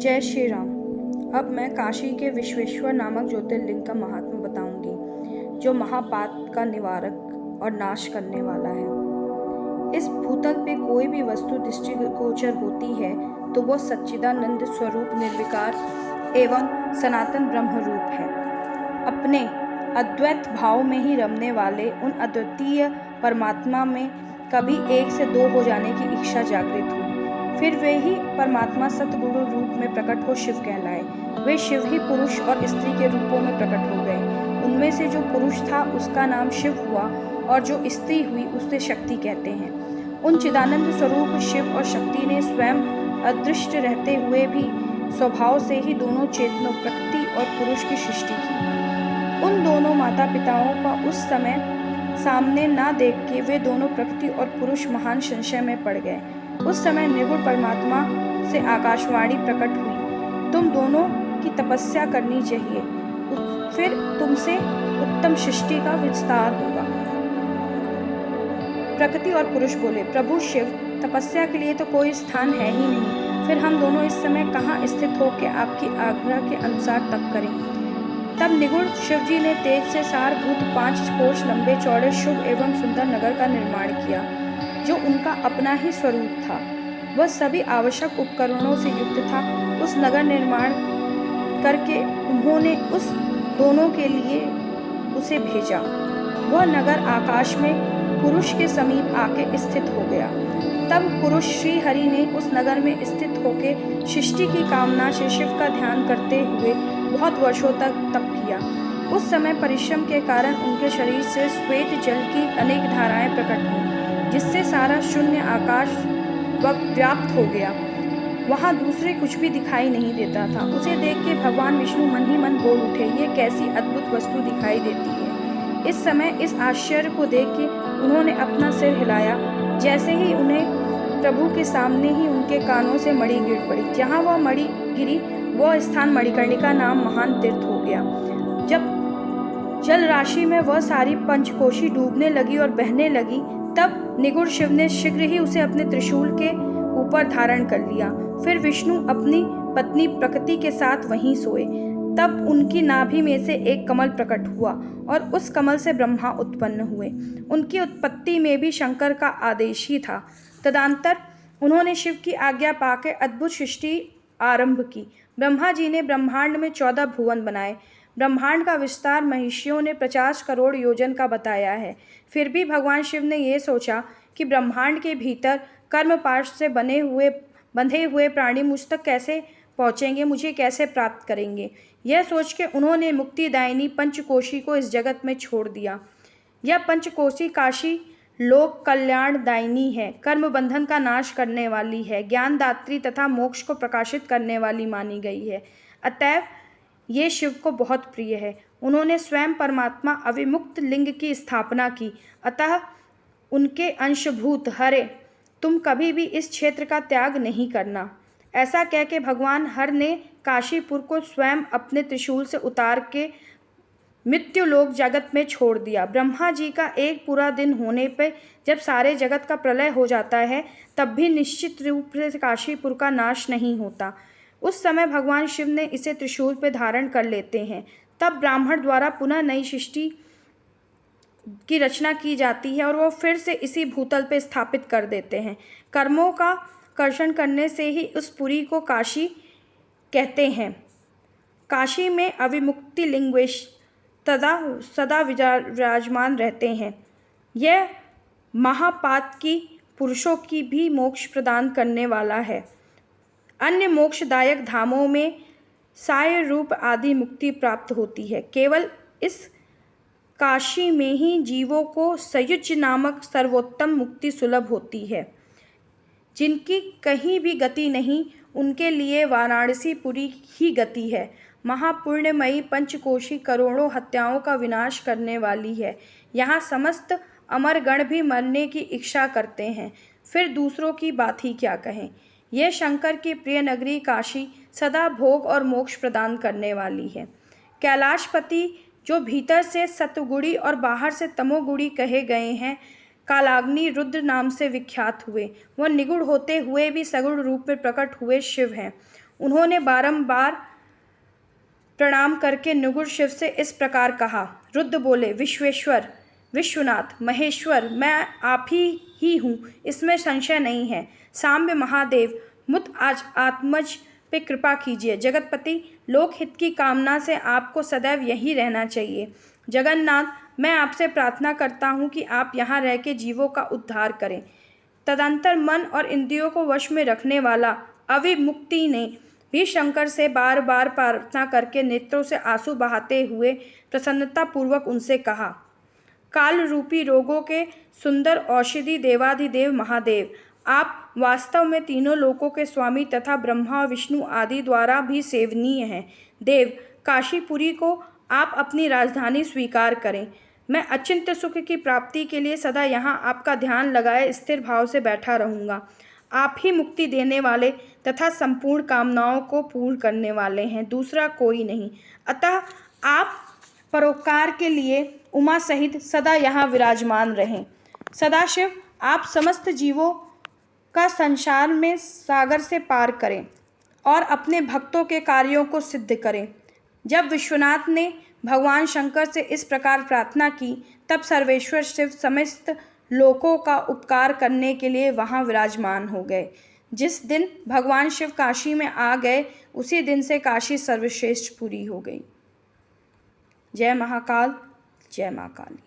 जय श्री राम। अब मैं काशी के विश्वेश्वर नामक ज्योतिर्लिंग का महात्म्य बताऊंगी, जो महापात का निवारक और नाश करने वाला है। इस भूतल पे कोई भी वस्तु दृष्टिगोचर होती है तो वह सच्चिदानंद स्वरूप निर्विकार एवं सनातन ब्रह्म रूप है। अपने अद्वैत भाव में ही रमने वाले उन अद्वितीय परमात्मा में कभी एक से दो हो जाने की इच्छा जागृत हुई। फिर वे ही परमात्मा सतगुरु रूप में प्रकट हो शिव कहलाए। वे शिव ही पुरुष और स्त्री के रूपों में प्रकट हो गए। उनमें से जो पुरुष था उसका नाम शिव हुआ और जो स्त्री हुई उसे शक्ति कहते हैं। उन चिदानंद स्वरूप शिव और शक्ति ने स्वयं अदृष्ट रहते हुए भी स्वभाव से ही दोनों चेतनों प्रकृति और पुरुष की सृष्टि की। उन दोनों माता पिताओं का उस समय सामने ना देख के वे दोनों प्रकृति और पुरुष महान संशय में पड़ गए। उस समय निर्गुण परमात्मा से आकाशवाणी प्रकट हुई, तुम दोनों की तपस्या करनी चाहिए, फिर तुमसे उत्तम सृष्टि का विस्तार होगा। प्रकृति और पुरुष बोले, प्रभु शिव, तपस्या के लिए तो कोई स्थान है ही नहीं, फिर हम दोनों इस समय कहाँ स्थित होकर आपकी आज्ञा के अनुसार तप करें। तब निगुण शिव जी ने तेज से सारभूत 5 कोश लंबे चौड़े शुभ एवं सुंदर नगर का निर्माण किया, जो उनका अपना ही स्वरूप था। वह सभी आवश्यक उपकरणों से युक्त था। उस नगर निर्माण करके उन्होंने उस दोनों के लिए उसे भेजा। वह नगर आकाश में पुरुष के समीप आके स्थित हो गया। तब पुरुष श्री हरि ने उस नगर में स्थित होके सृष्टि की कामना से शिव का ध्यान करते हुए बहुत वर्षों तक तप किया। उस समय परिश्रम के कारण उनके शरीर से श्वेत जल की अनेक धाराएं प्रकट हुई, जिससे सारा शून्य आकाश व्याप्त हो गया। वहां दूसरे कुछ भी दिखाई नहीं देता था। उसे देख के भगवान विष्णु मन ही मन बोल उठे, ये कैसी अद्भुत वस्तु दिखाई देती है। इस समय इस आश्चर्य को देख के उन्होंने अपना सिर हिलाया। जैसे ही उन्हें प्रभु के सामने ही उनके कानों से मणि गिर पड़ी। जहाँ वह मणि गिरी वह स्थान मणिकर्णिका नाम महान तीर्थ हो गया। जब जल राशि में वह सारी पंचकोशी डूबने लगी और बहने लगी, तब निगुण शिव ने शीघ्र ही उसे अपने त्रिशूल के ऊपर धारण कर लिया। फिर विष्णु अपनी पत्नी प्रकृति के साथ वहीं सोए। तब उनकी नाभि में से एक कमल प्रकट हुआ और उस कमल से ब्रह्मा उत्पन्न हुए। उनकी उत्पत्ति में भी शंकर का आदेश ही था। तदंतर उन्होंने शिव की आज्ञा पाकर अद्भुत सृष्टि आरंभ की। ब्रह्मा जी ने ब्रह्मांड में 14 भुवन बनाए। ब्रह्मांड का विस्तार महिषियों ने 50 करोड़ योजन का बताया है। फिर भी भगवान शिव ने यह सोचा कि ब्रह्मांड के भीतर कर्मपाश से बंधे हुए प्राणी मुझ तक कैसे पहुँचेंगे, मुझे कैसे प्राप्त करेंगे। यह सोच के उन्होंने मुक्तिदायिनी पंचकोशी को इस जगत में छोड़ दिया। यह पंचकोशी काशी लोक कल्याणदायिनी है, कर्म बंधन का नाश करने वाली है, ज्ञानदात्री तथा मोक्ष को प्रकाशित करने वाली मानी गई है। अतएव ये शिव को बहुत प्रिय है। उन्होंने स्वयं परमात्मा अविमुक्त लिंग की स्थापना की। अतः उनके अंशभूत हरे, तुम कभी भी इस क्षेत्र का त्याग नहीं करना। ऐसा कह के भगवान हर ने काशीपुर को स्वयं अपने त्रिशूल से उतार के मृत्युलोक जगत में छोड़ दिया। ब्रह्मा जी का एक पूरा दिन होने पर जब सारे जगत का प्रलय हो जाता है, तब भी निश्चित रूप से काशीपुर का नाश नहीं होता। उस समय भगवान शिव ने इसे त्रिशूल पर धारण कर लेते हैं। तब ब्राह्मण द्वारा पुनः नई सृष्टि की रचना की जाती है और वो फिर से इसी भूतल पर स्थापित कर देते हैं। कर्मों का कर्षण करने से ही उस पुरी को काशी कहते हैं। काशी में अविमुक्ति लिंगेश सदा विराजमान रहते हैं। यह महापात की पुरुषों की भी मोक्ष प्रदान करने वाला है। अन्य मोक्षदायक धामों में साय रूप आदि मुक्ति प्राप्त होती है। केवल इस काशी में ही जीवों को सयुज्य नामक सर्वोत्तम मुक्ति सुलभ होती है। जिनकी कहीं भी गति नहीं, उनके लिए वाराणसी पुरी ही गति है। महापुण्यमयी पंचकोशी करोड़ों हत्याओं का विनाश करने वाली है। यहाँ समस्त अमरगण भी मरने की इच्छा करते हैं, फिर दूसरों की बात ही क्या कहें। यह शंकर की प्रिय नगरी काशी सदा भोग और मोक्ष प्रदान करने वाली है। कैलाशपति, जो भीतर से सतगुणी और बाहर से तमोगुणी कहे गए हैं, कालाग्नि रुद्र नाम से विख्यात हुए। वह निगुण होते हुए भी सगुण रूप में प्रकट हुए शिव हैं। उन्होंने बारंबार प्रणाम करके निगुड़ शिव से इस प्रकार कहा। रुद्र बोले, विश्वेश्वर, विश्वनाथ, महेश्वर, मैं आप ही हूँ, इसमें संशय नहीं है। साम्य महादेव, मुत आज आत्मज पे कृपा कीजिए। जगतपति, लोकहित की कामना से आपको सदैव यही रहना चाहिए। जगन्नाथ, मैं आपसे प्रार्थना करता हूँ कि आप यहाँ रह के जीवों का उद्धार करें। तदंतर मन और इंद्रियों को वश में रखने वाला अविमुक्ति ने भी शंकर से बार बार प्रार्थना करके नेत्रों से आंसू बहाते हुए प्रसन्नतापूर्वक उनसे कहा, काल रूपी रोगों के सुंदर औषधि देवाधिदेव महादेव, आप वास्तव में तीनों लोकों के स्वामी तथा ब्रह्मा विष्णु आदि द्वारा भी सेवनीय हैं। देव, काशीपुरी को आप अपनी राजधानी स्वीकार करें। मैं अचिंत्य सुख की प्राप्ति के लिए सदा यहाँ आपका ध्यान लगाए स्थिर भाव से बैठा रहूँगा। आप ही मुक्ति देने वाले तथा संपूर्ण कामनाओं को पूर्ण करने वाले हैं, दूसरा कोई नहीं। अतः आप परोपकार के लिए उमा सहित सदा यहाँ विराजमान रहें। सदाशिव, आप समस्त जीवों का संसार में सागर से पार करें और अपने भक्तों के कार्यों को सिद्ध करें। जब विश्वनाथ ने भगवान शंकर से इस प्रकार प्रार्थना की, तब सर्वेश्वर शिव समस्त लोकों का उपकार करने के लिए वहाँ विराजमान हो गए। जिस दिन भगवान शिव काशी में आ गए, उसी दिन से काशी सर्वश्रेष्ठ पुरी हो गई। जय महाकाल, जय माँ काली।